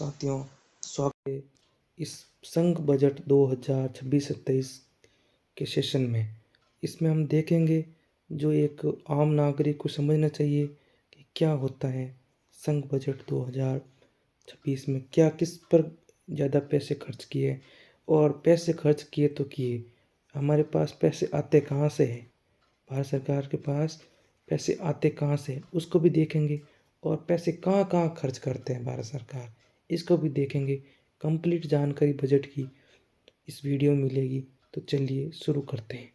साथियों, स्वागत है इस संघ बजट 2026-27 के सेशन में। इसमें हम देखेंगे जो एक आम नागरिक को समझना चाहिए कि क्या होता है संघ बजट 2026 में, क्या किस पर ज़्यादा पैसे खर्च किए और पैसे खर्च किए तो किए, हमारे पास पैसे आते कहाँ से हैं, भारत सरकार के पास पैसे आते कहाँ से हैं उसको भी देखेंगे और पैसे कहाँ कहाँ खर्च करते हैं भारत सरकार, इसको भी देखेंगे। कंप्लीट जानकारी बजट की इस वीडियो में मिलेगी। तो चलिए शुरू करते हैं।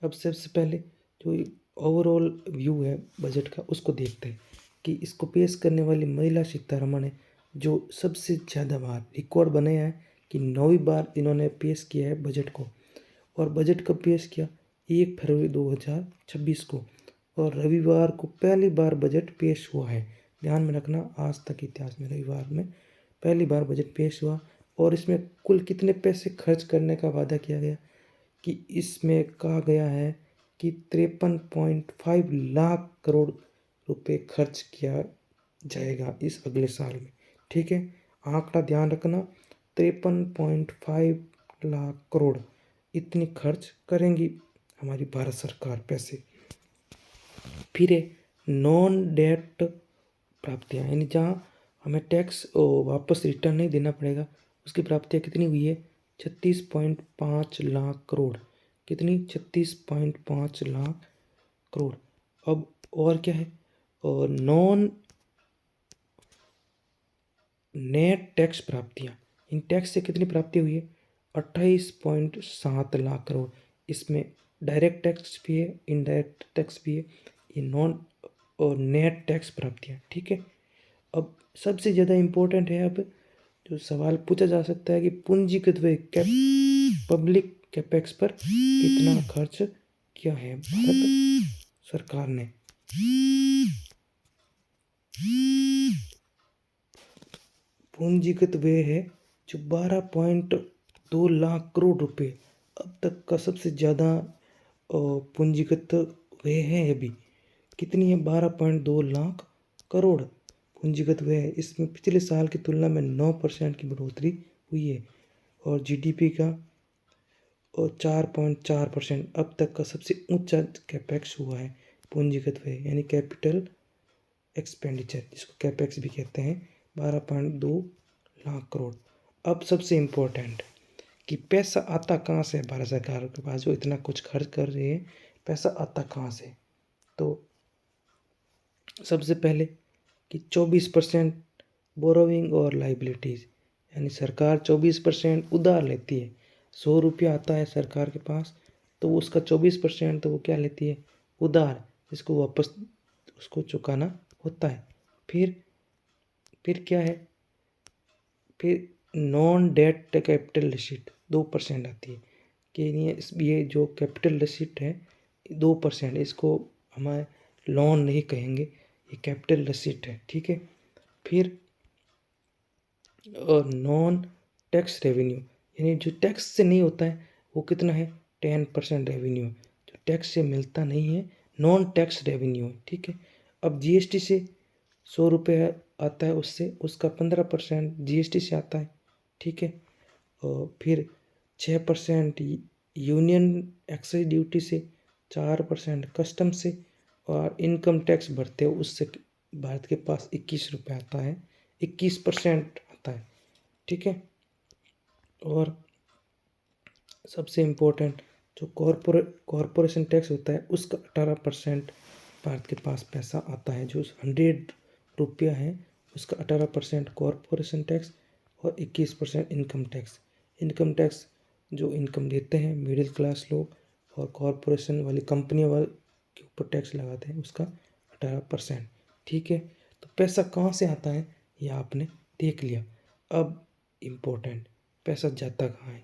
अब सबसे पहले जो ओवरऑल व्यू है बजट का उसको देखते हैं कि इसको पेश करने वाली महिला सीतारमण है जो सबसे ज़्यादा बार रिकॉर्ड बनाया है कि 9वीं बार इन्होंने पेश किया है बजट को। और बजट कब पेश किया? 1 फरवरी 2026 को, और रविवार को पहली बार बजट पेश हुआ है। ध्यान में रखना, आज तक इतिहास में रविवार में पहली बार बजट पेश हुआ। और इसमें कुल कितने पैसे खर्च करने का वादा किया गया कि इसमें कहा गया है कि 53.5 लाख करोड़ रुपए खर्च किया जाएगा इस अगले साल में। ठीक है, आंकड़ा ध्यान रखना, 53.5 लाख करोड़ इतनी खर्च करेंगी हमारी भारत सरकार पैसे। फिर है नॉन डेट प्राप्तियाँ, यानी जहाँ हमें टैक्स वापस रिटर्न नहीं देना पड़ेगा, उसकी प्राप्तियाँ कितनी हुई है? 36.5 लाख करोड़। कितनी? 36.5 लाख करोड़। अब और क्या है? और नॉन नेट टैक्स प्राप्तियाँ, इन टैक्स से कितनी प्राप्ति हुई है? 28.7 लाख करोड़। इसमें डायरेक्ट टैक्स भी है, इनडायरेक्ट टैक्स भी है, ये नॉन और नेट टैक्स प्राप्तियाँ। ठीक है, अब सबसे ज़्यादा इम्पोर्टेंट है, अब जो सवाल पूछा जा सकता है कि पूंजीगत व्यय पब्लिक कैपेक्स पर कितना खर्च किया है भारत सरकार ने। पूंजीगत व्यय है जो 12.2 लाख करोड़ रुपए, अब तक का सबसे ज़्यादा पूंजीगत व्यय है। अभी कितनी है? 12.2 लाख करोड़ पूंजीगत व्यय है। इसमें पिछले साल की तुलना में 9% की बढ़ोतरी हुई है और जीडीपी का 4.4% अब तक का सबसे ऊंचा कैपेक्स हुआ है पूंजीगत व्यय, यानी कैपिटल एक्सपेंडिचर, जिसको कैपेक्स भी कहते हैं, 12.2 लाख करोड़। अब सबसे इम्पोर्टेंट कि पैसा आता कहाँ से है भारत सरकार के पास, जो इतना कुछ खर्च कर रही है, पैसा आता कहाँ से? तो सबसे पहले कि 24% बोरोविंग और लाइबिलिटीज़, यानी सरकार 24% उधार लेती है। 100 रुपया आता है सरकार के पास, तो उसका 24% तो वो क्या लेती है? उधार, जिसको वापस उसको चुकाना होता है। फिर क्या है? फिर नॉन डेट कैपिटल रिसीट 2% आती है कि ये जो कैपिटल रिसीट है 2%, इसको हमारे लोन नहीं कहेंगे, ये कैपिटल रिसीट है। ठीक है, फिर और नॉन टैक्स रेवेन्यू, यानी जो टैक्स से नहीं होता है वो कितना है? 10% रेवेन्यू, जो टैक्स से मिलता नहीं है, नॉन टैक्स रेवेन्यू है। ठीक है, अब जीएसटी से 100 रुपये आता है, उससे उसका 15% जीएसटी से आता है। ठीक है, और फिर 6% यूनियन एक्साइज ड्यूटी से, 4% कस्टम से, और इनकम टैक्स भरते हो उससे भारत के पास 21 रुपये आता है, 21% आता है। ठीक है, और सबसे इम्पोर्टेंट जो कॉरपोरेशन टैक्स होता है उसका 18% भारत के पास पैसा आता है। जो 100 रुपया है उसका 18% कॉरपोरेशन टैक्स और 21% इनकम टैक्स। इनकम टैक्स जो इनकम देते हैं मिडिल क्लास लोग, और कॉरपोरेशन वाली कंपनियों वाले के ऊपर टैक्स लगाते हैं, उसका 18%। ठीक है, तो पैसा कहाँ से आता है ये आपने देख लिया। अब इम्पोर्टेंट, पैसा जाता कहाँ है?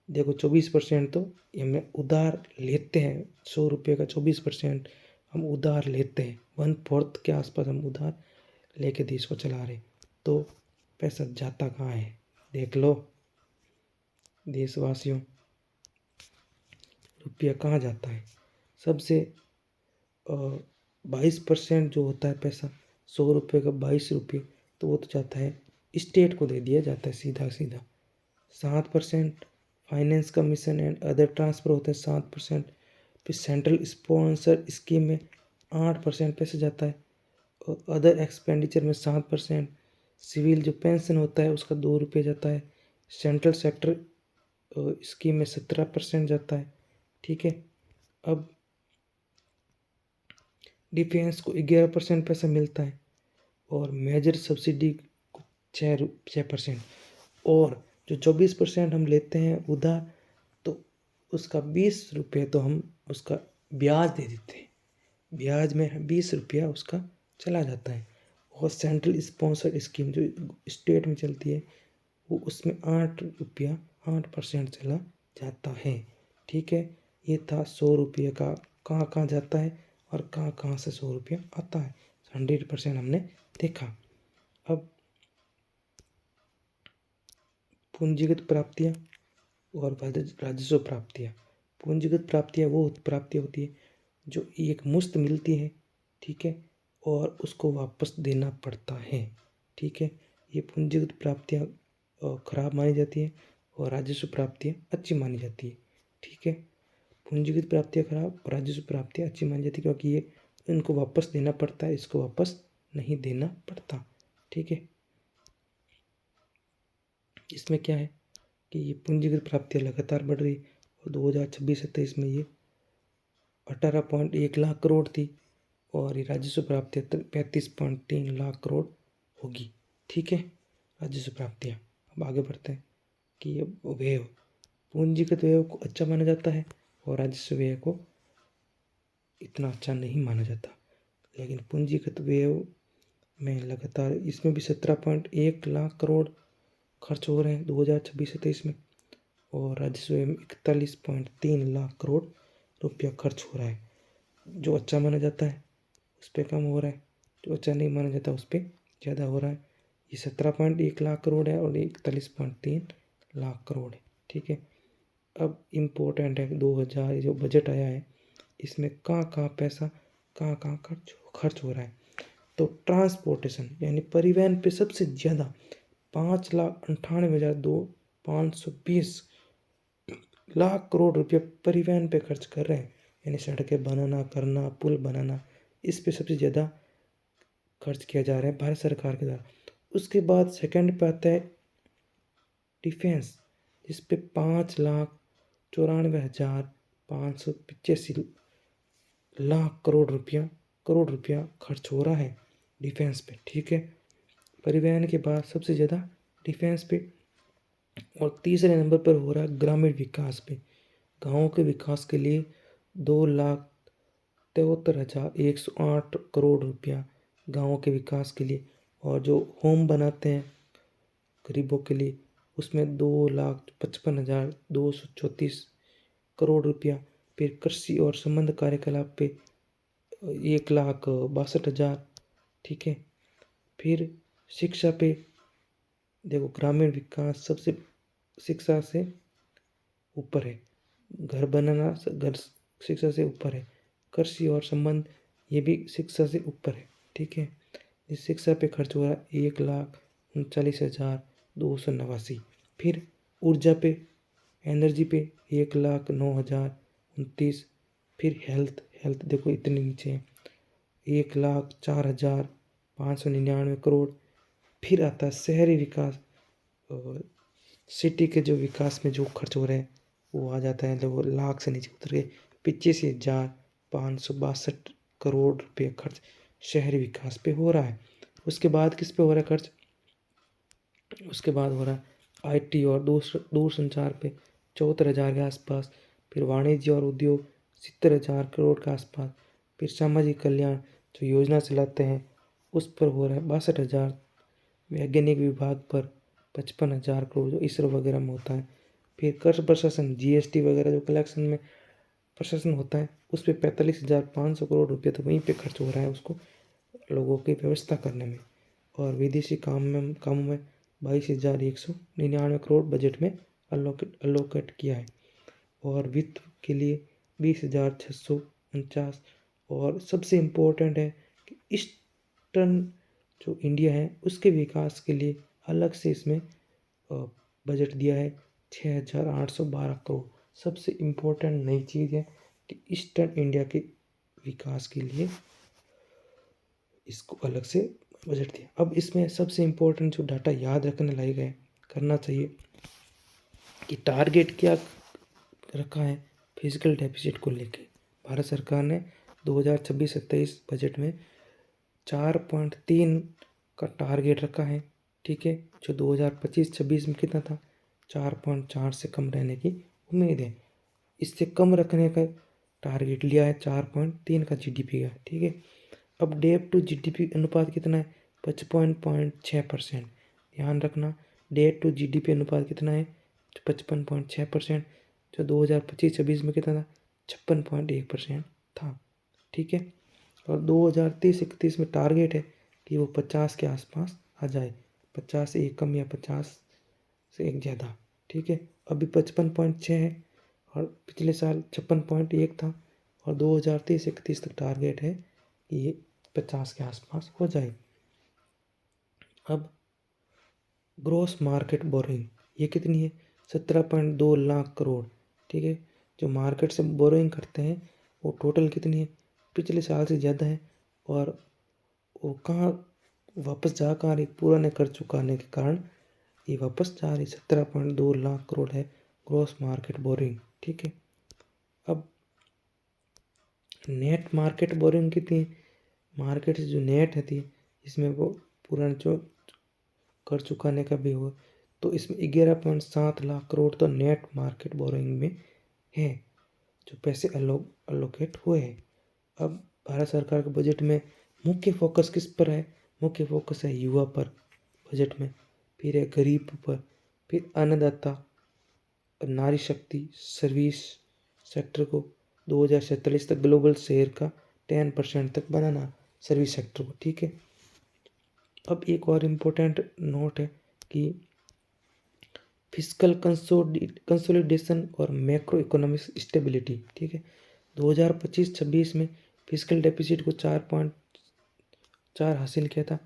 देखो, 24% तो हमें उधार लेते हैं, 100 रुपये का 24% हम उधार लेते हैं, 1/4 के आसपास हम उधार लेके देश को चला रहे। तो पैसा जाता कहाँ है देख लो देशवासियों, रुपया कहाँ जाता है? सबसे 22% जो होता है पैसा 100 रुपये का 22 रुपये, तो वो तो जाता है स्टेट को दे दिया जाता है सीधा सीधा। 7% finance commission and other transfer होते हैं 7%। फिर सेंट्रल स्पॉन्सर स्कीम में 8% पैसे जाता है, और अदर एक्सपेंडिचर में 7%। सिविल जो पेंशन होता है उसका 2 रुपये जाता है। सेंट्रल सेक्टर स्कीम में 17% जाता है। ठीक है। अब डिफेंस को 11% पैसा मिलता है, और मेजर सब्सिडी को 6%। और जो 24% हम लेते हैं उधार, तो उसका 20 रुपये तो हम उसका ब्याज दे देते हैं। ब्याज में 20 रुपया उसका चला जाता है। और सेंट्रल स्पॉन्सर्ड स्कीम जो स्टेट में चलती है, वो उसमें 8 रुपया 8% चला जाता है। ठीक है। ये था 100 रुपये का कहाँ कहाँ जाता है और कहाँ कहाँ से 100 रुपया आता है। 100% हमने देखा। अब पूंजीगत प्राप्तियाँ और राजस्व प्राप्तियाँ। पूंजीगत प्राप्तियाँ वो प्राप्तियाँ होती है जो एक मुश्त मिलती है, ठीक है, और उसको वापस देना पड़ता है। ठीक है। ये पूंजीगत प्राप्तियाँ खराब मानी जाती है, और राजस्व प्राप्तियाँ अच्छी मानी जाती है। ठीक है। पूंजीगत प्राप्तियाँ खराब और राजस्व प्राप्तियाँ अच्छी मानी जाती है, क्योंकि ये इनको वापस देना पड़ता है, इसको वापस नहीं देना पड़ता। ठीक है। इसमें क्या है कि ये पूंजीगत प्राप्तियाँ लगातार बढ़ रही, और 2026-27 में ये 18.1 लाख करोड़ थी, और ये राजस्व प्राप्तियाँ 35.3 लाख करोड़ होगी। ठीक है। राजस्व प्राप्तियाँ। अब आगे बढ़ते हैं कि ये व्यय, पूंजीगत व्यय को अच्छा माना जाता है, और राजस्व व्यय को इतना अच्छा नहीं माना जाता। लेकिन पूंजीगत व्यय में लगातार इसमें भी 17.1 लाख करोड़ खर्च हो रहे हैं 2026-27 में, और राजस्व में 41.3 लाख करोड़ रुपया खर्च हो रहा है। जो अच्छा माना जाता है उस पर कम हो रहा है, जो अच्छा नहीं माना जाता उस पर ज़्यादा हो रहा है। ये 17.1 लाख करोड़ है और 41.3 लाख करोड़ है। ठीक है। अब इम्पोर्टेंट है 2000 जो बजट आया है, इसमें कहाँ कहाँ पैसा कहाँ कहाँ खर्च हो रहा है। तो ट्रांसपोर्टेशन यानी परिवहन पे सबसे ज़्यादा 5,98,520 लाख करोड़ रुपये परिवहन पे खर्च कर रहे हैं। यानी सड़कें बनाना, करना, पुल बनाना, इस पे सबसे ज़्यादा खर्च किया जा रहा है भारत सरकार के द्वारा। उसके बाद सेकंड पे आता है डिफेंस, जिस पे 5,94,585 लाख करोड़ रुपया खर्च हो रहा है डिफेंस पे। ठीक है। परिवहन के बाद सबसे ज़्यादा डिफेंस पे, और तीसरे नंबर पर हो रहा है ग्रामीण विकास पे। गाँवों के विकास के लिए 2,73,108 करोड़ रुपया गाँवों के विकास के लिए, और जो होम बनाते हैं गरीबों के लिए उसमें 2,55,234 करोड़ रुपया। फिर कृषि और संबंध कार्यकलाप पे 1,62,000। ठीक है। फिर शिक्षा पे देखो, ग्रामीण विकास सबसे शिक्षा से ऊपर है, घर बनाना घर शिक्षा से ऊपर है, कृषि और संबंध ये भी शिक्षा से ऊपर है। ठीक है। इस शिक्षा पे खर्च हो रहा है 1,39,289। फिर ऊर्जा पे, एनर्जी पे 1,09,029। फिर हेल्थ देखो इतने नीचे है, 1,04,599 करोड़। फिर आता है शहरी विकास, और सिटी के जो विकास में जो खर्च हो रहे हैं वो आ जाता है, वो लाख से नीचे उतर के 85,562 करोड़ रुपये खर्च शहरी विकास पे हो रहा है। उसके बाद किस पे हो रहा है खर्च? उसके बाद हो रहा है आईटी और दूर संचार पे 74,000 के आसपास। फिर वाणिज्य और उद्योग 70,000 करोड़ के आसपास। फिर सामाजिक कल्याण जो योजना चलाते हैं उस पर हो रहा है 62,000। वैज्ञानिक विभाग पर 55,000 करोड़ जो इसरो वगैरह में होता है। फिर कर प्रशासन जीएसटी वगैरह जो कलेक्शन में प्रशासन होता है उस पर 45,500 करोड़ रुपये तो वहीं पे खर्च हो रहा है उसको लोगों की व्यवस्था करने में। और विदेशी कामों में 22,199 करोड़ बजट में अलोकेट किया है। और वित्त के लिए 20,649। और सबसे इम्पोर्टेंट है कि ईस्टर्न जो इंडिया है उसके विकास के लिए अलग से इसमें बजट दिया है 6,812 करोड़। सबसे इम्पोर्टेंट नई चीज़ है कि ईस्टर्न इंडिया के विकास के लिए इसको अलग से बजट दिया। अब इसमें सबसे इम्पोर्टेंट जो डाटा याद रखने लायक है, करना चाहिए कि टारगेट क्या रखा है फिजिकल डेफिसिट को लेके। भारत सरकार ने 2026-27 बजट में 4.3 का टारगेट रखा है, ठीक है। जो 2025-26 में कितना था, 4.4 से कम रहने की उम्मीद है। इससे कम रखने का टारगेट लिया है 4.3 का जीडीपी का, ठीक है। अब डेट टू जीडीपी अनुपात कितना है, 55.6%। ध्यान रखना, डेट टू जीडीपी अनुपात कितना है, 55.6%। जो 2025-26 में कितना था, 56.1% था, ठीक है। और 2030-31 में टारगेट है कि वो 50 के आसपास आ जाए, 50 से एक कम या 50 से एक ज़्यादा, ठीक है। अभी 55.6 है और पिछले साल 56.1 था, और 2030-31 तक टारगेट है कि ये 50 के आसपास हो जाए। अब ग्रॉस मार्केट बोरोइंग ये कितनी है, 17.2 लाख करोड़, ठीक है। जो मार्केट से बोरोइंग करते हैं वो टोटल कितनी है, पिछले साल से ज़्यादा है। और वो कहाँ वापस जा कहाँ रही, पुराने कर्ज चुकाने के कारण ये वापस जा रही, 17.2 लाख करोड़ है ग्रॉस मार्केट बोरिंग, ठीक है। अब नेट मार्केट बोरिंग कितनी है, मार्केट से जो नेट होती है इसमें वो पुराने जो कर चुकाने का भी हो, तो इसमें 11.7 लाख करोड़ तो नेट मार्केट बोरिंग में है, जो पैसे अलोकेट हुए हैं। अब भारत सरकार के बजट में मुख्य फोकस किस पर है, मुख्य फोकस है युवा पर बजट में, फिर है गरीब पर, फिर अन्नदाता और नारी शक्ति सर्विस सेक्टर को 2047 तक ग्लोबल शेयर का 10% तक बनाना सर्विस सेक्टर को, ठीक है। अब एक और इम्पोर्टेंट नोट है कि फिजिकल कंसोलिडेशन और मैक्रो इकोनॉमिक स्टेबिलिटी, ठीक है। 2025-26 में फिजिकल डेफिसिट को 4.4 हासिल किया था,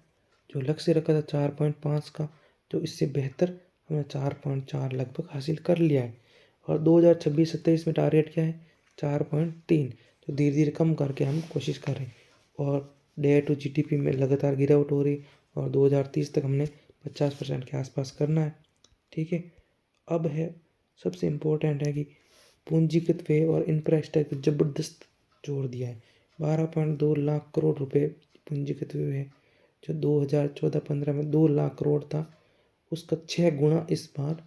जो लक्ष्य रखा था 4.5 का, जो इससे बेहतर हमने 4.4 लगभग हासिल कर लिया है। और 2026-27 में टारगेट क्या है, 4.3, तो धीरे धीरे कम करके हम कोशिश कर रहे हैं। और डेट टू जीडीपी में लगातार गिरावट हो रही, और 2030 तक हमने 50% के आसपास करना है, ठीक है। अब है सबसे इम्पोर्टेंट है कि पूंजीगत व्यय और इंफ्रास्ट्रक्चर पर जबरदस्त जोर दिया है। 12.2 लाख करोड़ रुपए पूंजीगत व्यय है, जो 2014-15 में 2 लाख करोड़ था, उसका 6 गुना इस बार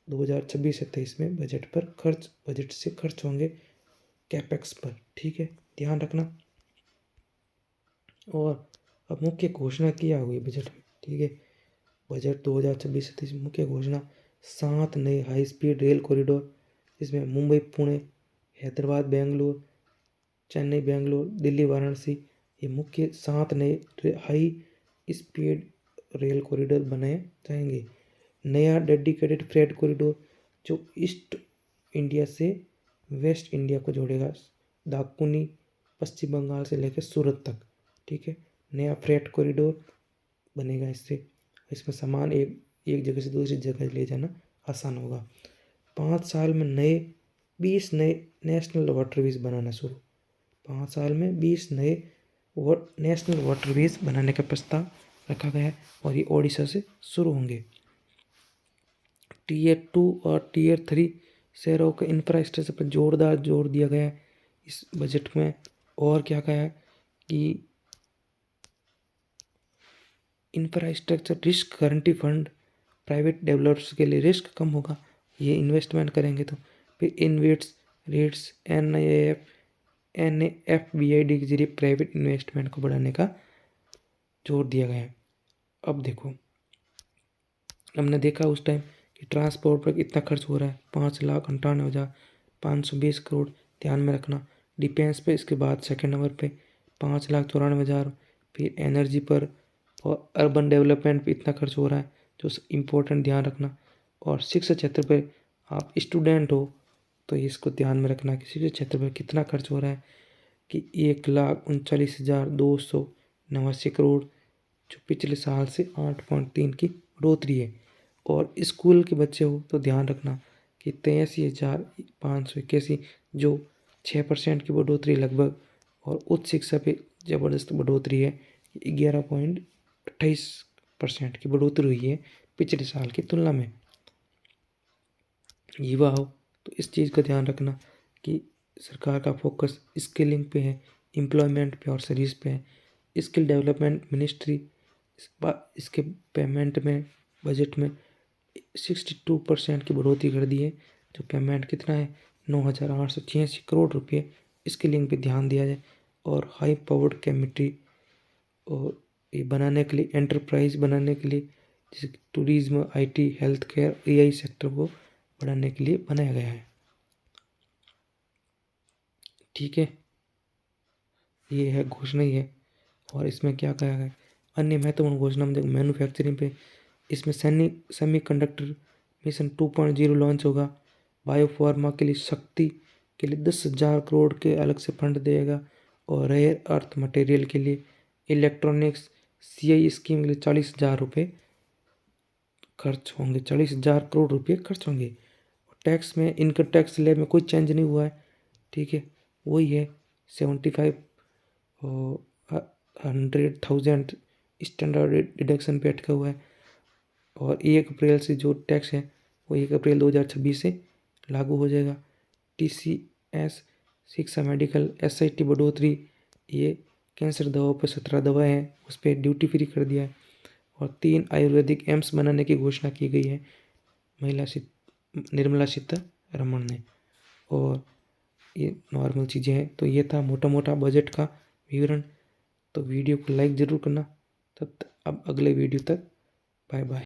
2026-27 में बजट से खर्च होंगे कैपेक्स पर, ठीक है, ध्यान रखना। और अब मुख्य घोषणा किया हुई बजट में, ठीक है। बजट 2026-27 मुख्य घोषणा 7 नए हाई स्पीड रेल कॉरिडोर, जिसमें मुंबई पुणे, हैदराबाद बेंगलोर, चेन्नई बेंगलोर, दिल्ली वाराणसी, ये मुख्य 7 नए हाई स्पीड रेल कॉरिडोर बनाए जाएंगे। नया डेडिकेटेड फ्रेट कॉरिडोर जो ईस्ट इंडिया से वेस्ट इंडिया को जोड़ेगा, दाकुनी पश्चिम बंगाल से लेकर सूरत तक, ठीक है। नया फ्रेट कॉरिडोर बनेगा, इसमें सामान एक जगह से दूसरी जगह ले जाना आसान होगा। 5 साल में 20 नए नेशनल वाटरवेज बनाना शुरू, 5 साल में 20 नए नेशनल वाटरवेज बनाने का प्रस्ताव रखा गया है, और ये ओडिशा से शुरू होंगे। Tier 2 और Tier 3 शहरों के इंफ्रास्ट्रक्चर पर जोरदार जोर दिया गया है इस बजट में। और क्या कहा है कि infrastructure risk guarantee fund, private developers के लिए रिस्क कम होगा, ये इन्वेस्टमेंट करेंगे तो। फिर इन्वेट्स रेट्स NAFBID के जरिए प्राइवेट इन्वेस्टमेंट को बढ़ाने का जोर दिया गया है। अब देखो, हमने देखा उस टाइम कि ट्रांसपोर्ट पर कितना खर्च हो रहा है, 5,98,520 करोड़, ध्यान में रखना। डिफेंस पे इसके बाद सेकंड नंबर पे 5,94,000। फिर एनर्जी पर और अर्बन डेवलपमेंट पे इतना खर्च हो रहा है, जो इम्पोर्टेंट ध्यान रखना। और शिक्षा क्षेत्र पे आप स्टूडेंट हो तो इसको ध्यान में रखना कि शिक्षा क्षेत्र पर कितना खर्च हो रहा है, कि 1,39,289 करोड़, जो पिछले साल से 8.3 की बढ़ोतरी है। और स्कूल के बच्चे हो तो ध्यान रखना कि 83,581, जो 6% की बढ़ोतरी लगभग, और उच्च शिक्षा पे ज़बरदस्त बढ़ोतरी है, 11.28% की बढ़ोतरी हुई है पिछले साल की तुलना में। युवा हो तो इस चीज़ का ध्यान रखना कि सरकार का फोकस स्किलिंग पे है, एम्प्लॉयमेंट पे और सर्विस पे है। स्किल डेवलपमेंट मिनिस्ट्री इसके पेमेंट में बजट में 62% की बढ़ोतरी कर दी है। जो पेमेंट कितना है, 9,886 करोड़ रुपये स्किलिंग पे ध्यान दिया जाए। और हाई पावर्ड केमिस्ट्री और ये बनाने के लिए, एंटरप्राइज बनाने के लिए, जैसे tourism, IT, health care, AI sector को बढ़ाने के लिए बनाया गया है। ठीक है, ये है घोषणा ही है। और इसमें क्या कहा गया है, अन्य महत्वपूर्ण घोषणा में देखो मैन्युफैक्चरिंग पे, इसमें सेमीकंडक्टर मिशन 2.0 लॉन्च होगा। बायोफार्मा के लिए शक्ति के लिए 10,000 करोड़ के अलग से फंड देगा। और रेयर अर्थ मटेरियल के लिए इलेक्ट्रॉनिक्स सीआई स्कीम के लिए 40,000 रुपये खर्च होंगे, 40,000 करोड़ रुपये खर्च होंगे। टैक्स में, इनकम टैक्स स्लैब में कोई चेंज नहीं हुआ है। ठीक है, वही है 75 और 100,000 स्टैंडर्ड डिडक्शन पे अटका हुआ है। और 1 अप्रैल से जो टैक्स है वो 1 अप्रैल 2026 से लागू हो जाएगा। TCS, शिक्षा, मेडिकल, SIT बढ़ोतरी, ये कैंसर दवाओं पर 17 दवाएं हैं उस पर ड्यूटी फ्री कर दिया है। और 3 आयुर्वेदिक एम्स बनाने की घोषणा की गई है निर्मला सीतारमण ने। और ये नॉर्मल चीज़ें हैं। तो ये था मोटा मोटा बजट का विवरण। तो वीडियो को लाइक ज़रूर करना। तब तक अब अगले वीडियो तक बाय बाय।